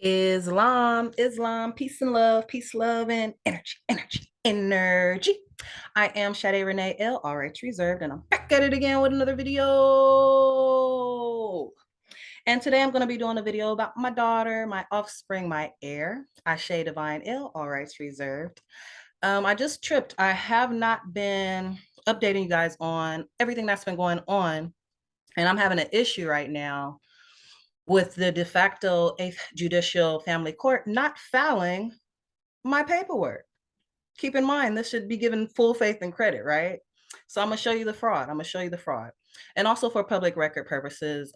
Islam, peace, love, and energy. I am Sade Renee L, RH Reserved, and I'm back at it again with another video. And today I'm going to be doing a video about my daughter, my offspring, my heir, Ashe Divine L, RH Reserved. I just tripped. I have not been updating you guys on everything that's been going on, and I'm having an issue right now with the de facto 8th Judicial Family Court not filing my paperwork. Keep in mind, this should be given full faith and credit, right? So I'm gonna show you the fraud. I'm gonna show you the fraud. And also for public record purposes,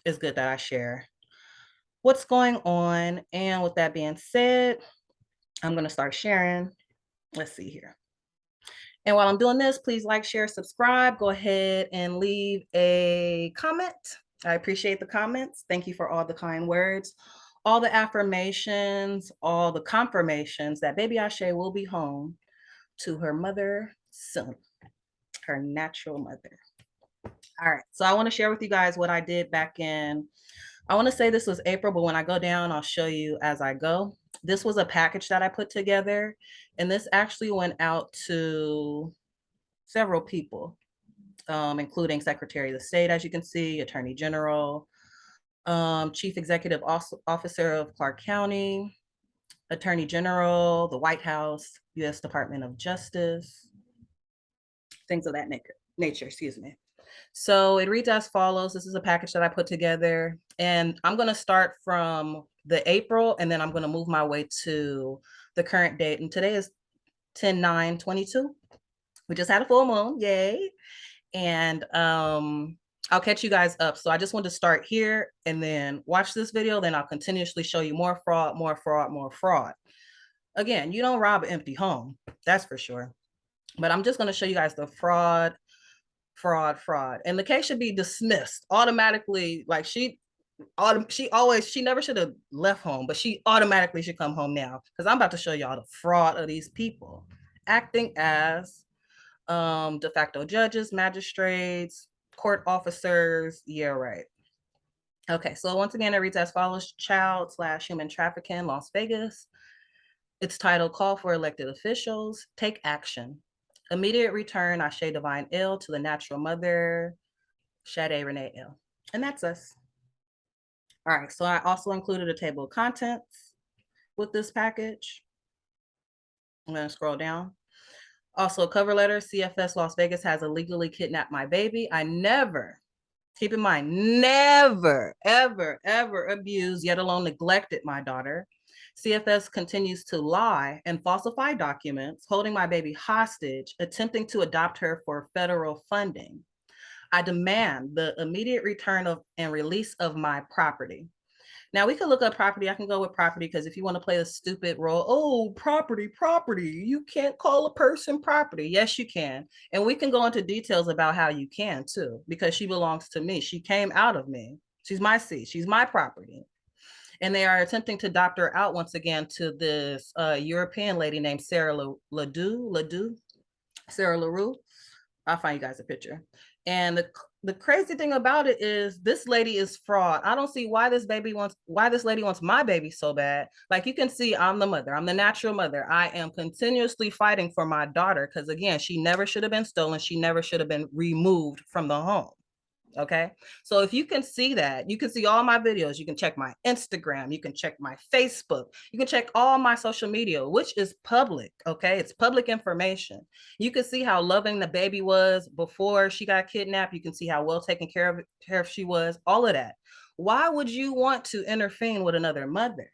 it's good that I share what's going on. And with that being said, I'm gonna start sharing. Let's see here. And while I'm doing this, please like, share, subscribe. Go ahead and leave a comment. I appreciate the comments. Thank you for all the kind words, all the affirmations, all the confirmations that baby Ashe will be home to her mother soon, her natural mother. All right, so I want to share with you guys what I did back in, I want to say this was April, but when I go down, I'll show you as I go. This was a package that I put together, and this actually went out to several people, including Secretary of the State, as you can see, Attorney General, Chief Executive Officer of Clark County, Attorney General, the White House, U.S. Department of Justice, things of that nature, excuse me. So it reads as follows. This is a package that I put together, and I'm going to start from the April, and then I'm going to move my way to the current date. And today is 10/9/22. We just had a full moon, yay. And I'll catch you guys up. So I just want to start here and then watch this video. Then I'll continuously show you more fraud, more fraud, more fraud. Again, you don't rob an empty home. That's for sure. But I'm just going to show you guys the fraud. And the case should be dismissed automatically. Like she never should have left home, but she automatically should come home now, because I'm about to show y'all the fraud of these people acting as de facto judges, magistrates, court officers. Yeah, right. Okay, so once again, it reads as follows: child/human trafficking, Las Vegas. It's titled Call for Elected Officials, Take Action. Immediate return, Ashe Divine L to the natural mother, Sade Renee L. And that's us. All right, so I also included a table of contents with this package. I'm gonna scroll down. Also, cover letter, CFS Las Vegas has illegally kidnapped my baby. I never, keep in mind, never, ever, ever abused, yet alone neglected my daughter. CFS continues to lie and falsify documents, holding my baby hostage, attempting to adopt her for federal funding. I demand the immediate return of and release of my property. Now we could look up property. I can go with property because if you want to play a stupid role, oh, property, you can't call a person property. Yes, you can. And we can go into details about how you can too, because she belongs to me. She came out of me. She's my seed. She's my property. And they are attempting to adopt her out once again to this European lady named Sarah Sarah LaRue. I'll find you guys a picture. And the crazy thing about it is this lady is fraud. I don't see why this lady wants my baby so bad. Like you can see, I'm the mother. I'm the natural mother. I am continuously fighting for my daughter because again, she never should have been stolen. She never should have been removed from the home. Okay, so if you can see that, you can see all my videos. You can check my Instagram, you can check my Facebook, you can check all my social media, which is public. Okay, it's public information. You can see how loving the baby was before she got kidnapped. You can see how well taken care of her she was, all of that. Why would you want to intervene with another mother?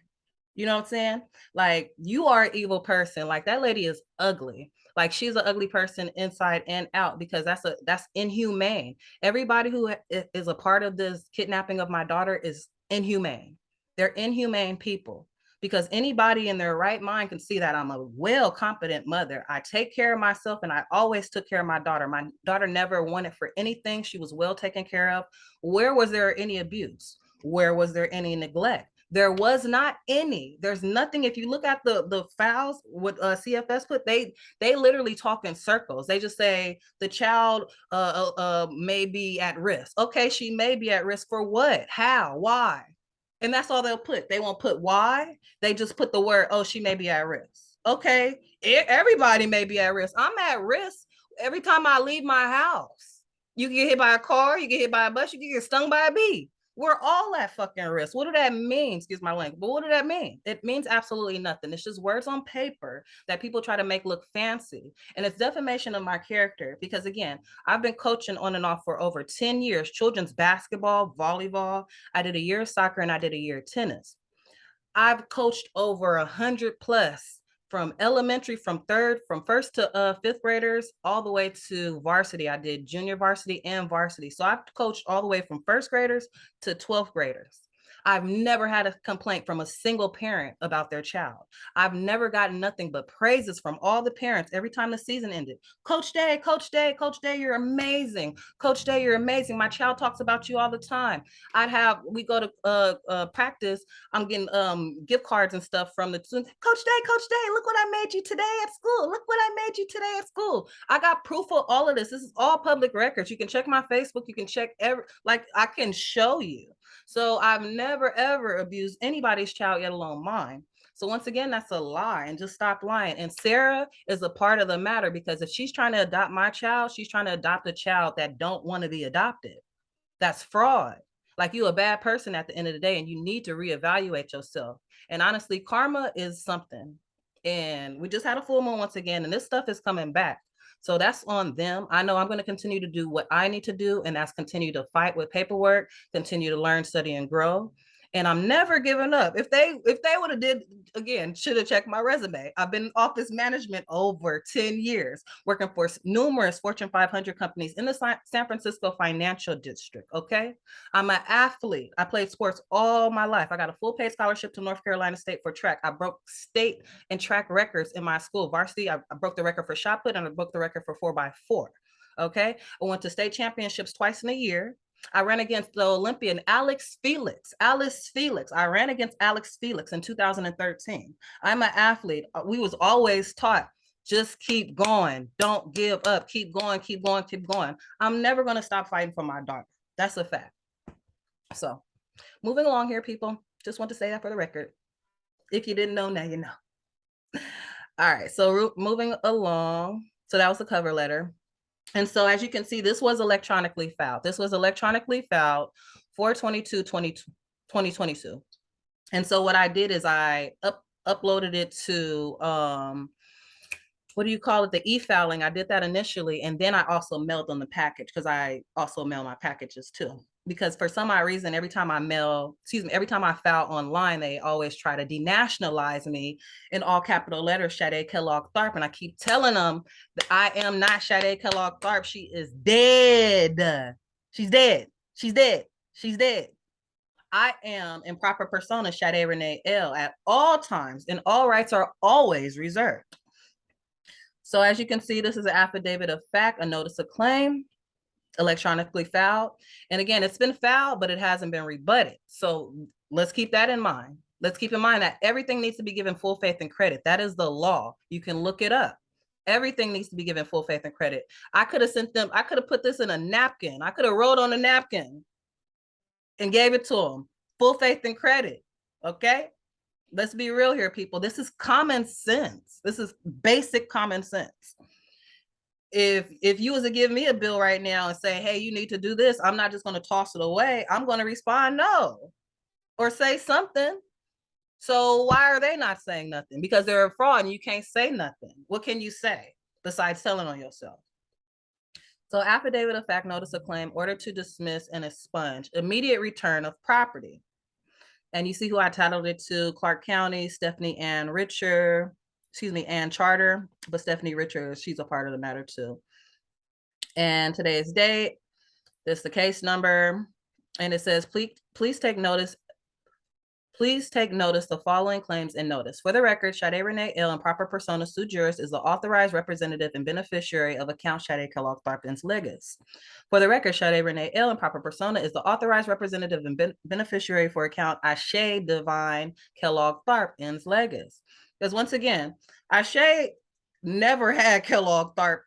You know what I'm saying? Like, you are an evil person. Like, that lady is ugly. Like, she's an ugly person inside and out, because that's inhumane. Everybody who is a part of this kidnapping of my daughter is inhumane. They're inhumane people, because anybody in their right mind can see that I'm a well competent mother. I take care of myself, and I always took care of my daughter. My daughter never wanted for anything. She was well taken care of. Where was there any abuse? Where was there any neglect? There was not any. There's nothing. If you look at the files, what CFS put, they literally talk in circles. They just say the child may be at risk. Okay, she may be at risk for what? How? Why? And that's all they'll put. They won't put why. They just put the word, oh, she may be at risk. Okay, everybody may be at risk. I'm at risk every time I leave my house. You can get hit by a car, you get hit by a bus, you can get stung by a bee. We're all at fucking risk. What do that mean? Excuse my language, but what do that mean? It means absolutely nothing. It's just words on paper that people try to make look fancy. And it's defamation of my character because, again, I've been coaching on and off for over 10 years, children's basketball, volleyball. I did a year of soccer and I did a year of tennis. I've coached over 100 plus from elementary, from first to fifth graders, all the way to varsity. I did junior varsity and varsity. So I've coached all the way from first graders to 12th graders. I've never had a complaint from a single parent about their child. I've never gotten nothing but praises from all the parents every time the season ended. Coach Day, Coach Day, Coach Day, you're amazing. Coach Day, you're amazing. My child talks about you all the time. We go to practice. I'm getting gift cards and stuff from the students. Coach Day, look what I made you today at school. Look what I made you today at school. I got proof of all of this. This is all public records. You can check my Facebook. You can check I can show you. So I've never, ever abused anybody's child, yet alone mine. So once again, that's a lie, and just stop lying. And Sarah is a part of the matter because if she's trying to adopt my child, she's trying to adopt a child that don't want to be adopted. That's fraud. Like, you a bad person at the end of the day, and you need to reevaluate yourself. And honestly, karma is something. And we just had a full moon once again, and this stuff is coming back. So that's on them. I know I'm going to continue to do what I need to do, and that's continue to fight with paperwork, continue to learn, study, and grow. And I'm never giving up. If they would have did, again, should have checked my resume. I've been in office management over 10 years, working for numerous Fortune 500 companies in the San Francisco financial district. Okay, I'm an athlete. I played sports all my life. I got a full paid scholarship to North Carolina State for track. I broke state and track records in my school. Varsity, I broke the record for shot put, and I broke the record for 4x4. Okay, I went to state championships twice in a year. I ran against the Olympian Alex Felix. I ran against Alex Felix in 2013. I'm an athlete. We was always taught, just keep going. Don't give up. Keep going, keep going, keep going. I'm never going to stop fighting for my daughter. That's a fact. So moving along here, people, just want to say that for the record. If you didn't know, now you know. All right, so moving along. So that was the cover letter. And so as you can see, this was electronically filed. This was electronically filed 4/22/2022. And so what I did is I uploaded it to, what do you call it? The Efiling. I did that initially. And then I also mailed them the package, because I also mail my packages too. Because for some odd reason, every time I file online, they always try to denationalize me in all capital letters, Sade Kellogg Tharp. And I keep telling them that I am not Sade Kellogg Tharp. She is dead. She's dead. She's dead. She's dead. I am in proper persona, Sade Renee L, at all times, and all rights are always reserved. So as you can see, this is an affidavit of fact, a notice of claim, electronically filed. And again, it's been filed, but it hasn't been rebutted. So let's keep that in mind. Let's keep in mind that everything needs to be given full faith and credit. That is the law. You can look it up. Everything needs to be given full faith and credit. I could have put this in a napkin. I could have wrote on a napkin and gave it to them. Full faith and credit. Okay? Let's be real here, people. This is common sense. This is basic common sense. If you was to give me a bill right now and say, hey, you need to do this, I'm not just going to toss it away. I'm going to respond no, or say something. So why are they not saying nothing? Because they're a fraud and you can't say nothing. What can you say besides telling on yourself? So affidavit of fact, notice of claim, order to dismiss and expunge, immediate return of property. And you see who I titled it to: Clark County, Stephanie Ann Richard, Ann Charter, but Stephanie Richard, she's a part of the matter too. And today's date, this is the case number, and it says, please take notice. Please take notice the following claims and notice. For the record, Sade Renee L in proper persona sui juris is the authorized representative and beneficiary of account Sade Kellogg Tharp ins legis. For the record, Sade Renee L in proper persona is the authorized representative and beneficiary for account Ashe Divine Kellogg Tharp ins legis. Because once again, Ashe never had Kellogg Tharp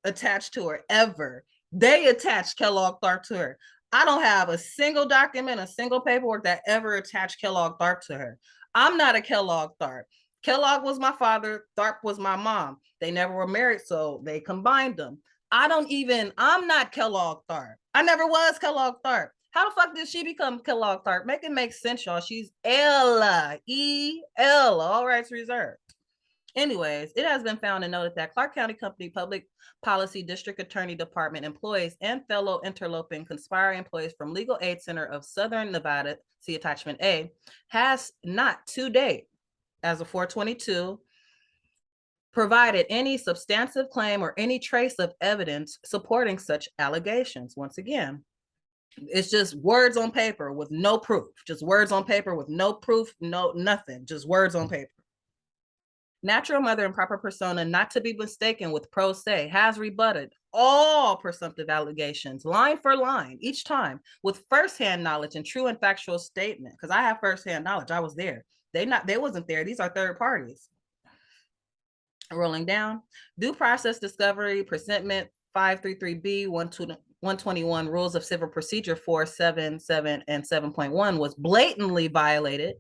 attached to her, ever. They attached Kellogg Tharp to her. I don't have a single document, a single paperwork that ever attached Kellogg Tharp to her. I'm not a Kellogg Tharp. Kellogg was my father, Tharp was my mom. They never were married, so they combined them. I'm not Kellogg Tharp. I never was Kellogg Tharp. How the fuck did she become Kellogg Tharp? Make it make sense, y'all. She's Ella, E-L, all rights reserved. Anyways, it has been found and noted that Clark County Company Public Policy District Attorney Department employees and fellow interloping conspiring employees from Legal Aid Center of Southern Nevada, see attachment A, has not to date, as of 422, provided any substantive claim or any trace of evidence supporting such allegations. Once again, it's just words on paper with no proof, just words on paper with no proof, no nothing, just words on paper. Natural mother and proper persona, not to be mistaken with pro se, has rebutted all presumptive allegations, line for line, each time with firsthand knowledge and true and factual statement. Because I have firsthand knowledge, I was there. They wasn't there. These are third parties. Rolling down, due process discovery, presentment 533B 121 Rules of Civil Procedure 4, 7, and 7.1 was blatantly violated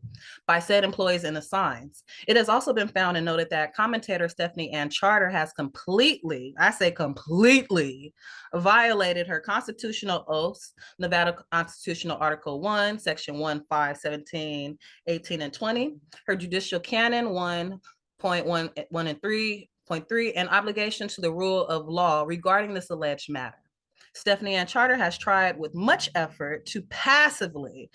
by said employees and assigns. It has also been found and noted that commentator Stephanie Ann Charter has completely, I say completely, violated her constitutional oaths, Nevada Constitutional Article 1, Section 1, 5, 17, 18, and 20, her judicial canon 1.1 and 3.3, and obligation to the rule of law regarding this alleged matter. Stephanie Ann Charter has tried with much effort to passively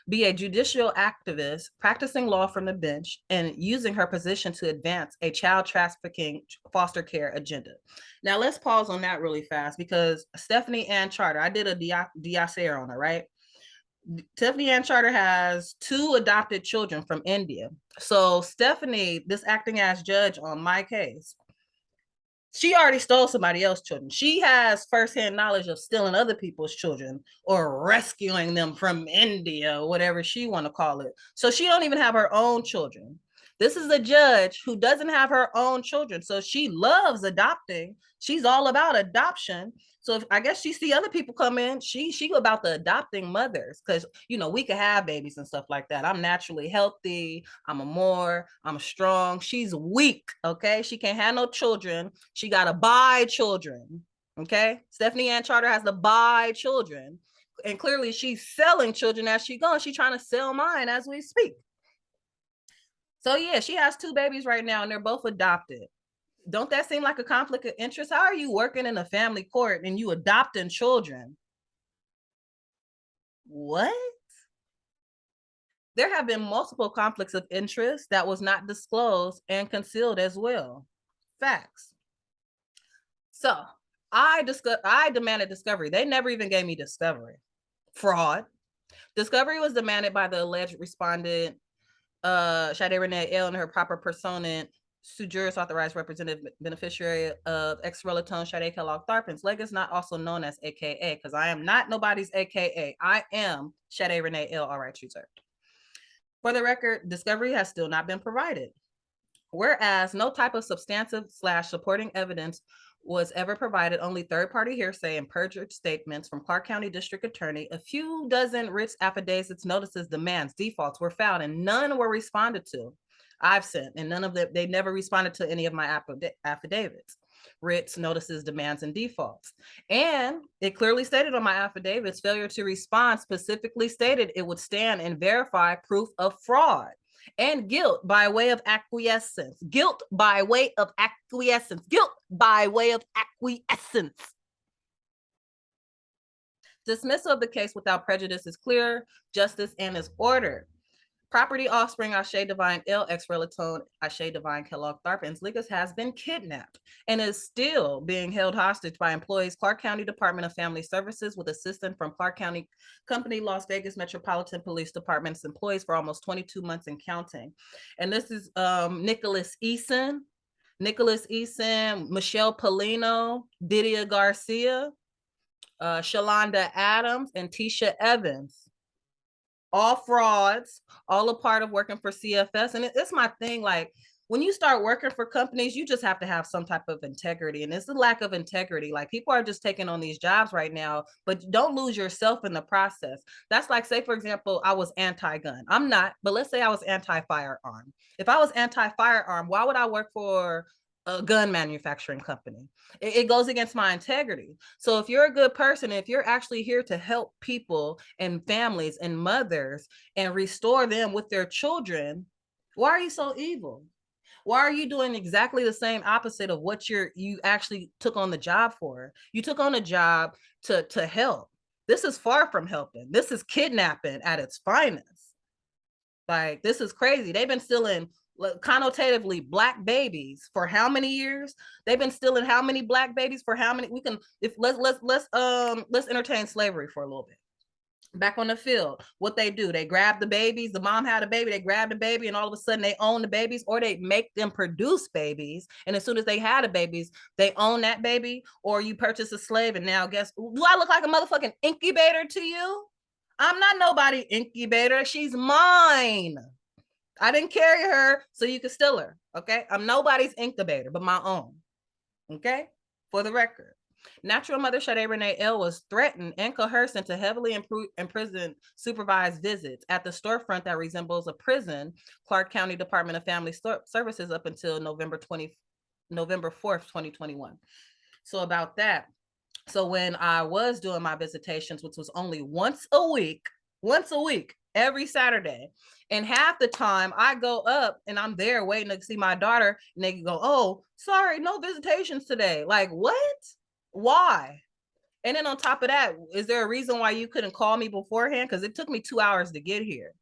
be a judicial activist, practicing law from the bench and using her position to advance a child trafficking foster care agenda. Now let's pause on that really fast, because Stephanie Ann Charter, I did a dossier on her, right? Stephanie Ann Charter has 2 adopted children from India. So Stephanie, this acting as judge on my case, she already stole somebody else's children. She has firsthand knowledge of stealing other people's children or rescuing them from India, whatever she want to call it. So she don't even have her own children. This is a judge who doesn't have her own children. So she loves adopting. She's all about adoption. So if, I guess she see other people come in, she about the adopting mothers, because we could have babies and stuff like that. I'm naturally healthy. I'm strong. She's weak. Okay, she can't have no children. She gotta buy children. Okay, Stephanie Ann Charter has to buy children, and clearly she's selling children as she goes. She's trying to sell mine as we speak. So yeah, she has 2 babies right now, and they're both adopted. Don't that seem like a conflict of interest? How are you working in a family court and you adopting children? What? There have been multiple conflicts of interest that was not disclosed and concealed as well. Facts. So I demanded discovery. They never even gave me discovery. Fraud. Discovery was demanded by the alleged respondent, Sade Renee L, and her proper persona, sue juris authorized representative beneficiary of ex-relatone Sade Kellogg Tharpins Legas, not also known as AKA, because I am not nobody's AKA. I am Sade Renee L, all rights reserved. For the record, discovery has still not been provided. Whereas no type of substantive / supporting evidence was ever provided, only third-party hearsay and perjured statements from Clark County District Attorney, a few dozen writs, affidavits, notices, demands, defaults were found, and none were responded to. I've sent, and none of them, they never responded to any of my affidavits, writs, notices, demands, and defaults. And it clearly stated on my affidavits, failure to respond specifically stated it would stand and verify proof of fraud and guilt by way of acquiescence. Guilt by way of acquiescence. Guilt by way of acquiescence. Dismissal of the case without prejudice is clear, justice, and is ordered. Property offspring Ashe Divine L, ex-relatone Ashe Divine Kellogg Tharpins Legas has been kidnapped and is still being held hostage by employees Clark County Department of Family Services with assistance from Clark County Company Las Vegas Metropolitan Police Department's employees for almost 22 months and counting. And this is Nicholas Eason, Michelle Polino, Didia Garcia, Shalonda Adams, and Tisha Evans. All frauds, all a part of working for CFS. And it's my thing, like, when you start working for companies, you just have to have some type of integrity. And it's the lack of integrity. Like people are just taking on these jobs right now, but don't lose yourself in the process. That's like, say, for example, I was anti-gun. I'm not, but let's say I was anti-firearm. If I was anti-firearm, why would I work for a gun manufacturing company? It goes against my integrity. So if you're a good person, if you're actually here to help people and families and mothers and restore them with their children, why are you so evil? Why are you doing exactly the same opposite of what you actually took on the job for? You took on a job to help. This is far from helping. This is kidnapping at its finest. Like, this is crazy. They've been stealing connotatively black babies for how many years? They've been stealing how many black babies for how many? We can, if let's entertain slavery for a little bit. Back on the field, what they do, they grab the babies. The mom had a baby, they grab the baby, and all of a sudden they own the babies, or they make them produce babies. And as soon as they had the babies, they own that baby. Or you purchase a slave, and now guess, do I look like a motherfucking incubator to you? I'm not nobody incubator. She's mine. I didn't carry her so you could steal her. Okay, I'm nobody's incubator but my own. Okay, for the record. Natural mother Sade Renee L. was threatened and coerced into heavily imprisoned supervised visits at the storefront that resembles a prison, Clark County Department of Family Services, up until November 4th, 2021. So about that. So when I was doing my visitations, which was only once a week, every Saturday. And half the time I go up and I'm there waiting to see my daughter, and they go, "Oh, sorry, no visitations today." Like, what? Why? And then on top of that, is there a reason why you couldn't call me beforehand? Because it took me 2 hours to get here.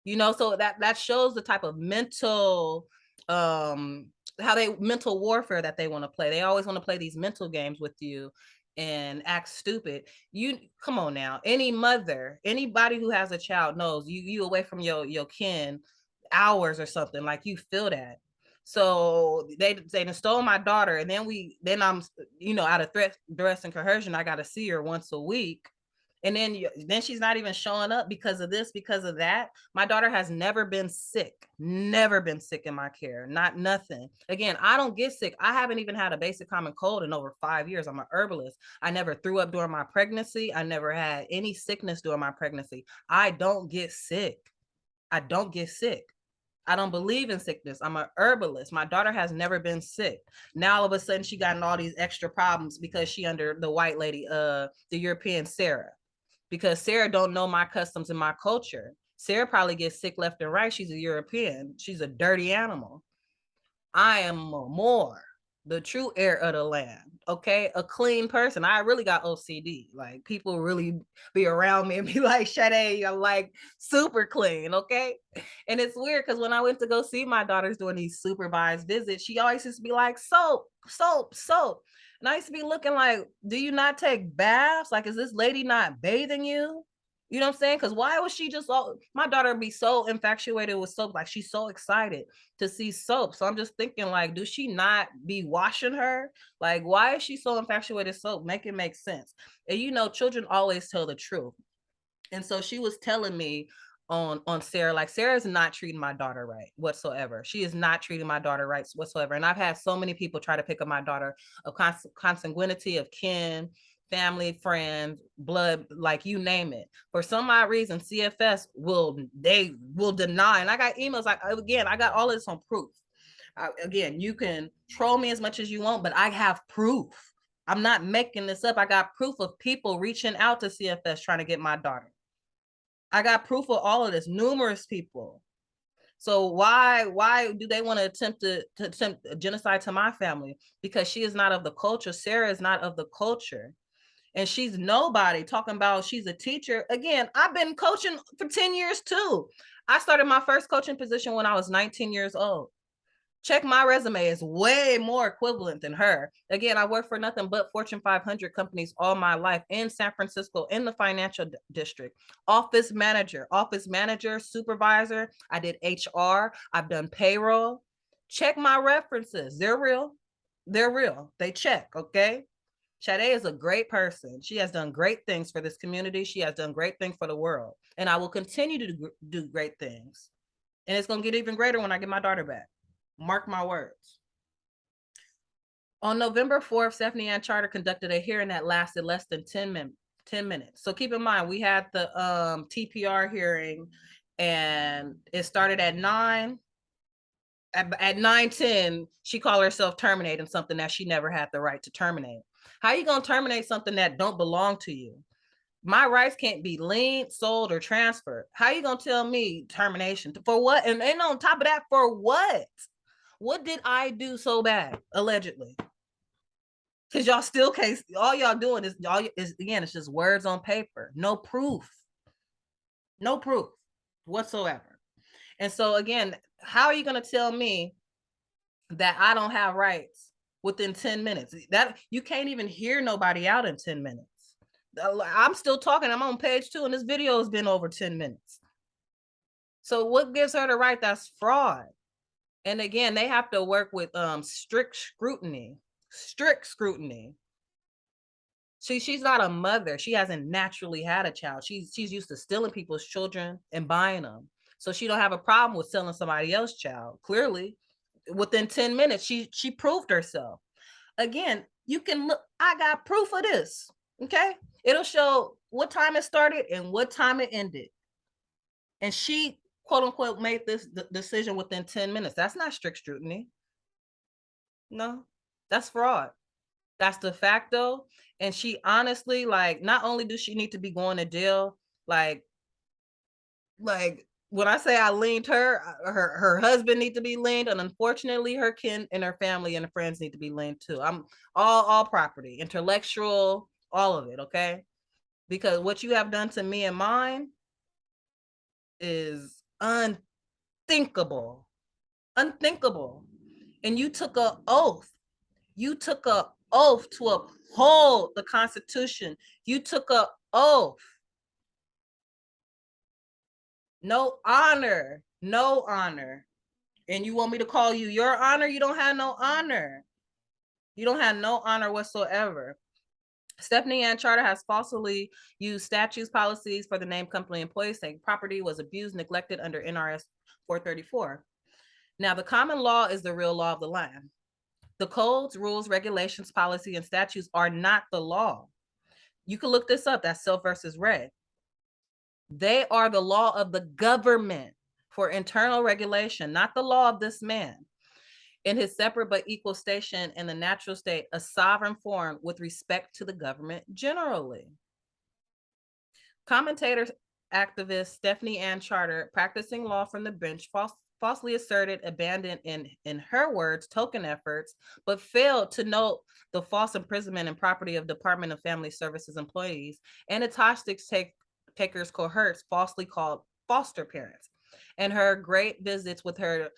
So that shows the type of mental mental warfare that they want to play. They always want to play these mental games with you and act stupid. You come on now. Any mother, anybody who has a child knows you away from your kin hours or something, like you feel that. So they stole my daughter, and then I'm out of threat, duress, and coercion. I got to see her once a week, and then she's not even showing up because of this, because of that. My daughter has never been sick in my care, not nothing. Again, I don't get sick. I haven't even had a basic common cold in over 5 years. I'm an herbalist. I never threw up during my pregnancy. I never had any sickness during my pregnancy. I don't get sick. I don't believe in sickness. I'm an herbalist. My daughter has never been sick. Now all of a sudden she gotten all these extra problems because she under the white lady, the European Sarah. Because Sarah don't know my customs and my culture. Sarah probably gets sick left and right. She's a European. She's a dirty animal. I am more the true heir of the land. Okay, a clean person. I really got OCD. Like, people really be around me and be like, "Sade, I'm like super clean." Okay, and it's weird because when I went to go see my daughters doing these supervised visits, she always used to be like, "Soap, soap, soap." And I used to be looking like, "Do you not take baths? Like, is this lady not bathing you?" You know what I'm saying? Because why was she just my daughter be so infatuated with soap? Like, she's so excited to see soap. So I'm just thinking, like, do she not be washing her? Like, why is she so infatuated with soap? Make it make sense. And children always tell the truth. And so she was telling me on Sarah, like, Sarah's not treating my daughter right whatsoever. She is not treating my daughter right whatsoever. And I've had so many people try to pick up my daughter of consanguinity, of kin, family, friends, blood, like, you name it. For some odd reason, CFS will deny. And I got emails, like, again, I got all of this on proof. Again, you can troll me as much as you want, but I have proof. I'm not making this up. I got proof of people reaching out to CFS trying to get my daughter. I got proof of all of this, numerous people. So why do they want to attempt a genocide to my family? Because she is not of the culture. Sarah is not of the culture. And she's nobody, talking about she's a teacher. Again, I've been coaching for 10 years too. I started my first coaching position when I was 19 years old. Check my resume, is way more equivalent than her. Again, I worked for nothing but Fortune 500 companies all my life in San Francisco, in the financial district. Office manager, supervisor. I did HR. I've done payroll. Check my references. They're real. They check, okay? Sade is a great person. She has done great things for this community. She has done great things for the world. And I will continue to do great things. And it's going to get even greater when I get my daughter back. Mark my words. On November 4th, Stephanie Ann Charter conducted a hearing that lasted less than 10 minutes. So keep in mind, we had the TPR hearing and it started at 9. At 9:10, she called herself terminating something that she never had the right to terminate. How you gonna terminate something that don't belong to you? My rights can't be liened, sold, or transferred. How you gonna tell me termination for what? And on top of that, for what? What did I do so bad? Allegedly, because y'all still can't. All y'all doing is again, it's just words on paper, no proof whatsoever. And so again, how are you gonna tell me that I don't have rights within 10 minutes? That you can't even hear nobody out in 10 minutes. I'm still talking. I'm on page 2 and this video has been over 10 minutes. So what gives her the right? That's fraud. And again, they have to work with strict scrutiny. She's not a mother. She hasn't naturally had a child. She's used to stealing people's children and buying them. So she don't have a problem with selling somebody else's child. Clearly, within 10 minutes, she proved herself. Again, you can look, I got proof of this. Okay. It'll show what time it started and what time it ended. And she, quote unquote, made this decision within 10 minutes. That's not strict scrutiny. No, that's fraud. That's de facto. And she honestly, like, not only does she need to be going to jail, like when I say I leaned her husband need to be leaned, and unfortunately her kin and her family and her friends need to be leaned too. I'm all property, intellectual, all of it, okay? Because what you have done to me and mine is unthinkable. Unthinkable. And you took an oath. You took an oath to uphold the Constitution. You took an oath. No honor. No honor. And you want me to call you your honor? You don't have no honor. You don't have no honor whatsoever. Stephanie Ann Charter has falsely used statutes, policies for the named company employees, saying property was abused, neglected under NRS 434. Now, the common law is the real law of the land. The codes, rules, regulations, policy, and statutes are not the law. You can look this up. That's Self versus Red. They are the law of the government for internal regulation, not the law of this man. In his separate but equal station in the natural state, a sovereign form with respect to the government generally. Commentator activist Stephanie Ann Charter, practicing law from the bench, falsely asserted, abandoned, in her words, token efforts, but failed to note the false imprisonment and property of Department of Family Services employees and its hostage takers, cohorts, falsely called foster parents, and her great visits with her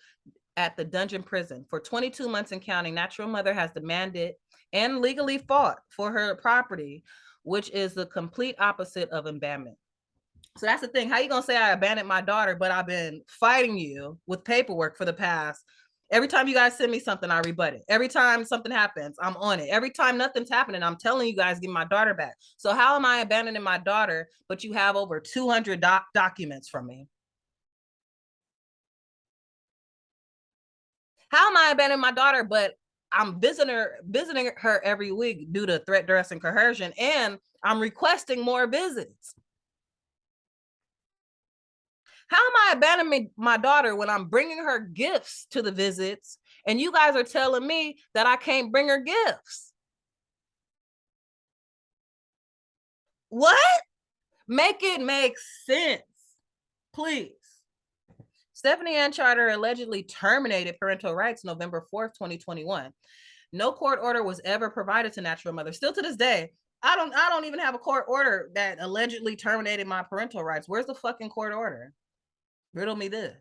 at the dungeon prison. For 22 months and counting, Natural Mother has demanded and legally fought for her property, which is the complete opposite of abandonment. So that's the thing. How you gonna say I abandoned my daughter, but I've been fighting you with paperwork for the past. Every time you guys send me something, I rebut it. Every time something happens, I'm on it. Every time nothing's happening, I'm telling you guys, give my daughter back. So how am I abandoning my daughter, but you have over 200 documents from me? How am I abandoning my daughter, but I'm visiting her every week due to threat, duress, and coercion, and I'm requesting more visits? How am I abandoning my daughter when I'm bringing her gifts to the visits and you guys are telling me that I can't bring her gifts? What? Make it make sense, please. Stephanie Ann Charter allegedly terminated parental rights November 4th, 2021. No court order was ever provided to Natural Mother. Still to this day, I don't even have a court order that allegedly terminated my parental rights. Where's the fucking court order? Riddle me this.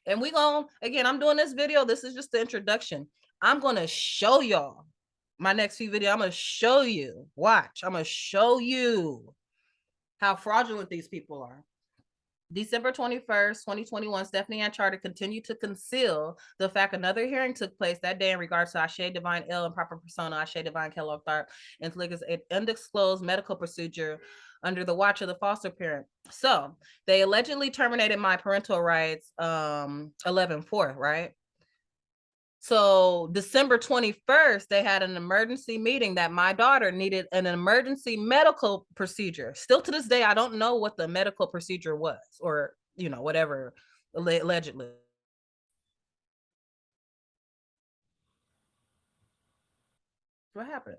And we going again, I'm doing this video. This is just the introduction. I'm going to show y'all my next few videos. I'm going to show you. Watch. I'm going to show you how fraudulent these people are. December 21st, 2021, Stephanie Ann Charter continued to conceal the fact another hearing took place that day in regards to Ashe Divine L and proper persona, Ashe Divine Kellogg Tharp, and an undisclosed medical procedure under the watch of the foster parent. So they allegedly terminated my parental rights 11/4, right? So December 21st, they had an emergency meeting that my daughter needed an emergency medical procedure. Still to this day, I don't know what the medical procedure was, or, whatever, allegedly. What happened?